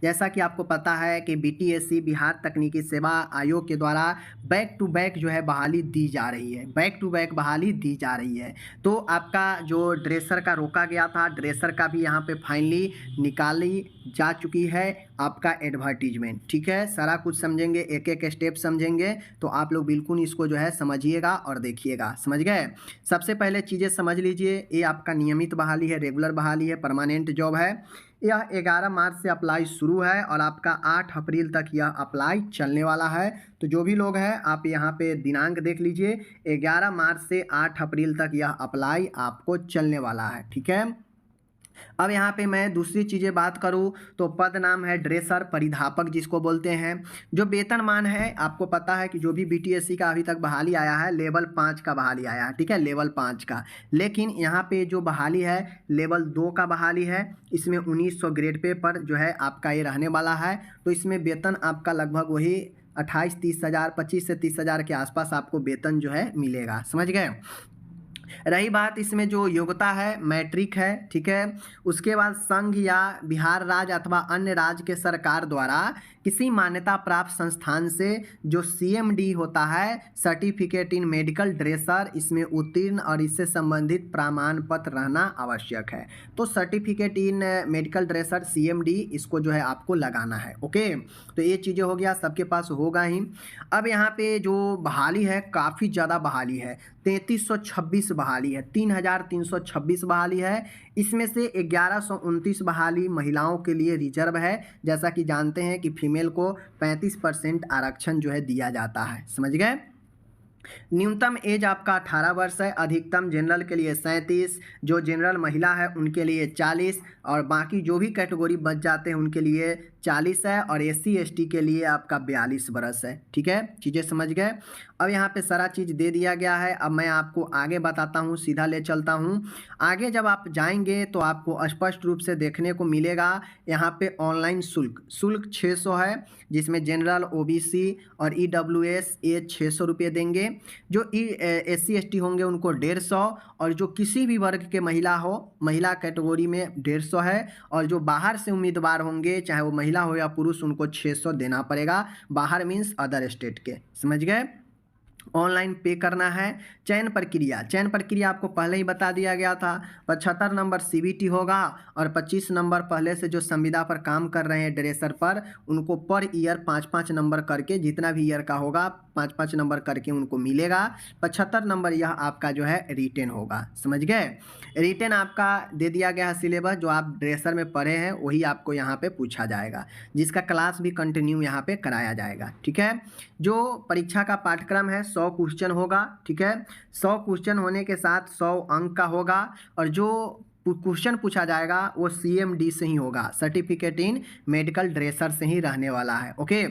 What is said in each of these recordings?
जैसा कि आपको पता है कि बीटीएससी बिहार तकनीकी सेवा आयोग के द्वारा बैक टू बैक जो है बहाली दी जा रही है, बैक टू बैक बहाली दी जा रही है। तो आपका जो ड्रेसर का रोका गया था, ड्रेसर का भी यहाँ पे फाइनली निकाली जा चुकी है आपका एडवर्टीजमेंट। ठीक है, सारा कुछ समझेंगे, एक एक स्टेप समझेंगे, तो आप लोग बिल्कुल इसको जो है समझिएगा और देखिएगा। समझ गए? सबसे पहले चीज़ें समझ लीजिए, ये आपका नियमित बहाली है, रेगुलर बहाली है, परमानेंट जॉब है। यह 11 मार्च से अप्लाई शुरू है और आपका 8 अप्रैल तक यह अप्लाई चलने वाला है। तो जो भी लोग हैं आप यहाँ पे दिनांक देख लीजिए, 11 मार्च से 8 अप्रैल तक यह अप्लाई आपको चलने वाला है। ठीक है, अब यहाँ पे मैं दूसरी चीज़ें बात करूँ तो पद नाम है ड्रेसर, परिधापक जिसको बोलते हैं। जो वेतनमान है, आपको पता है कि जो भी बीटीएससी का अभी तक बहाली आया है लेवल 5 का बहाली आया है। ठीक है, लेवल 5 का, लेकिन यहाँ पे जो बहाली है लेवल 2 का बहाली है। इसमें 1900 ग्रेड पे पर जो है आपका ये रहने वाला है। तो इसमें वेतन आपका लगभग वही 28-30 हज़ार, 25 से 30 हज़ार के आसपास आपको वेतन जो है मिलेगा। समझ गए? रही बात इसमें जो योग्यता है, मैट्रिक है। ठीक है, उसके बाद संघ या बिहार राज्य अथवा अन्य राज्य के सरकार द्वारा किसी मान्यता प्राप्त संस्थान से जो सीएमडी होता है, सर्टिफिकेट इन मेडिकल ड्रेसर, इसमें उत्तीर्ण और इससे संबंधित प्रमाण पत्र रहना आवश्यक है। तो certificate in medical dresser CMD इसको जो है आपको लगाना है। ओके, तो ये चीज़ें हो गया, सबके पास होगा ही। अब यहाँ पे जो बहाली है काफ़ी ज़्यादा बहाली है, 3326 बहाली है, 3326 बहाली है। इसमें से 1129 बहाली महिलाओं के लिए रिजर्व है। जैसा कि जानते हैं कि फीमेल को 35% आरक्षण जो है दिया जाता है। समझ गए? न्यूनतम एज आपका 18 वर्ष है, अधिकतम जनरल के लिए 37, जो जनरल महिला है उनके लिए 40 और बाकी जो भी कैटेगरी बच जाते हैं उनके लिए 40 है और एससी एसटी के लिए आपका 42 बरस है। ठीक है, चीज़ें समझ गए? अब यहाँ पे सारा चीज़ दे दिया गया है। अब मैं आपको आगे बताता हूँ, सीधा ले चलता हूँ। आगे जब आप जाएंगे तो आपको स्पष्ट रूप से देखने को मिलेगा यहाँ पे ऑनलाइन शुल्क 600 है, जिसमें जनरल, ओबीसी और ईडब्ल्यूएस ये 600 रुपये देंगे। जो एससी एसटी होंगे उनको 150, और जो किसी भी वर्ग के महिला हो, महिला कैटेगरी में 150 है, और जो बाहर से उम्मीदवार होंगे चाहे वो महिला हो या पुरुष उनको 600 देना पड़ेगा। बाहर मीन्स अदर स्टेट के। समझ गए? ऑनलाइन पे करना है। चयन प्रक्रिया आपको पहले ही बता दिया गया था। 75 नंबर सीबीटी होगा और 25 नंबर पहले से जो संविदा पर काम कर रहे हैं ड्रेसर पर, उनको पर ईयर 5-5 नंबर करके, जितना भी ईयर का होगा 5-5 नंबर करके उनको मिलेगा। 75 नंबर यह आपका जो है रिटेन होगा। समझ गए? रिटेन आपका दे दिया गया है सिलेबस, जो आप ड्रेसर में पढ़े हैं वही आपको यहाँ पे पूछा जाएगा, जिसका क्लास भी कंटिन्यू यहाँ पे कराया जाएगा। ठीक है, जो परीक्षा का पाठ्यक्रम है 100 क्वेश्चन होगा। ठीक है, 100 क्वेश्चन होने के साथ 100 अंक का होगा, और जो क्वेश्चन पूछा जाएगा वो सीएमडी से ही होगा, सर्टिफिकेट इन मेडिकल ड्रेसर से ही रहने वाला है। ओके,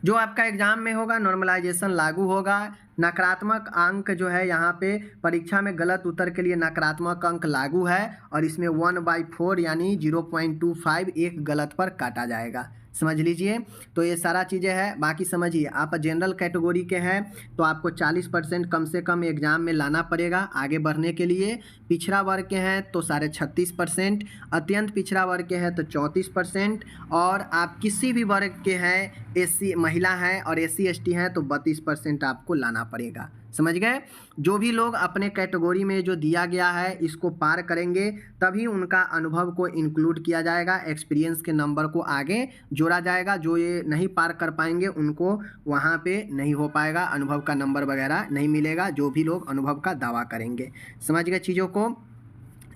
जो आपका एग्जाम में होगा नॉर्मलाइजेशन लागू होगा। नकारात्मक अंक जो है यहाँ पे परीक्षा में गलत उत्तर के लिए नकारात्मक अंक लागू है, और इसमें 1/4 यानी 0.25 एक गलत पर काटा जाएगा। समझ लीजिए, तो ये सारा चीज़ें हैं। बाकी समझिए, आप जनरल कैटेगरी के हैं तो आपको 40% कम से कम एग्जाम में लाना पड़ेगा आगे बढ़ने के लिए। पिछड़ा वर्ग के हैं तो 36.5%, अत्यंत पिछड़ा वर्ग के हैं तो 34%, और आप किसी भी वर्ग के हैं, एससी महिला हैं और एससी एसटी हैं तो 32% आपको लाना पड़ेगा। समझ गए? जो भी लोग अपने कैटेगरी में जो दिया गया है इसको पार करेंगे तभी उनका अनुभव को इंक्लूड किया जाएगा, एक्सपीरियंस के नंबर को आगे जोड़ा जाएगा। जो ये नहीं पार कर पाएंगे उनको वहाँ पे नहीं हो पाएगा, अनुभव का नंबर वगैरह नहीं मिलेगा, जो भी लोग अनुभव का दावा करेंगे। समझ गए चीज़ों को?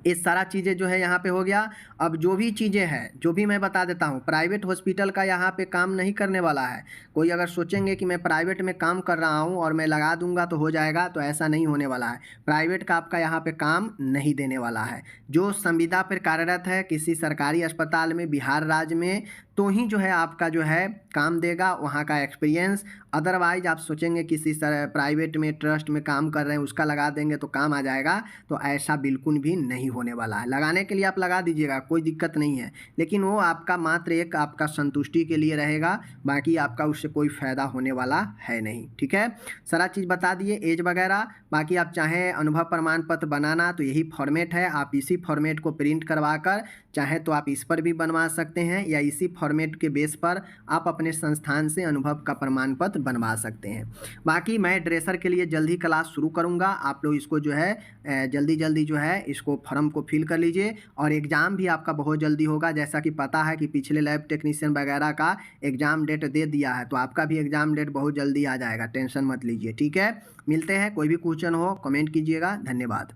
ये सारा चीज़ें जो है यहाँ पे हो गया। अब जो भी चीज़ें हैं, जो भी मैं बता देता हूँ, प्राइवेट हॉस्पिटल का यहाँ पे काम नहीं करने वाला है। कोई अगर सोचेंगे कि मैं प्राइवेट में काम कर रहा हूँ और मैं लगा दूंगा तो हो जाएगा, तो ऐसा नहीं होने वाला है। प्राइवेट का आपका यहाँ पे काम नहीं देने वाला है। जो संविदा पर कार्यरत है किसी सरकारी अस्पताल में बिहार राज्य में, तो ही जो है आपका जो है काम देगा वहाँ का एक्सपीरियंस। अदरवाइज़ आप सोचेंगे किसी प्राइवेट में ट्रस्ट में काम कर रहे हैं उसका लगा देंगे तो काम आ जाएगा, तो ऐसा बिल्कुल भी नहीं होने वाला है। लगाने के लिए आप लगा दीजिएगा, कोई दिक्कत नहीं है, लेकिन वो आपका मात्र एक आपका संतुष्टि के लिए रहेगा, बाकी आपका उससे कोई फ़ायदा होने वाला है नहीं। ठीक है, सारा चीज़ बता दिए, एज वगैरह। बाकी आप चाहें अनुभव प्रमाण पत्र बनाना तो यही फॉर्मेट है, आप इसी फॉर्मेट को प्रिंट करवा कर चाहे तो आप इस पर भी बनवा सकते हैं, या इसी फॉर्मेट के बेस पर आप अपने संस्थान से अनुभव का प्रमाण पत्र बनवा सकते हैं। बाकी मैं ड्रेसर के लिए जल्द ही क्लास शुरू करूंगा, आप लोग इसको जो है जल्दी जल्दी जो है इसको फॉर्म को फिल कर लीजिए। और एग्ज़ाम भी आपका बहुत जल्दी होगा, जैसा कि पता है कि पिछले लैब टेक्नीशियन वगैरह का एग्ज़ाम डेट दे दिया है, तो आपका भी एग्ज़ाम डेट बहुत जल्दी आ जाएगा, टेंशन मत लीजिए। ठीक है, मिलते हैं, कोई भी क्वेश्चन हो कमेंट कीजिएगा। धन्यवाद।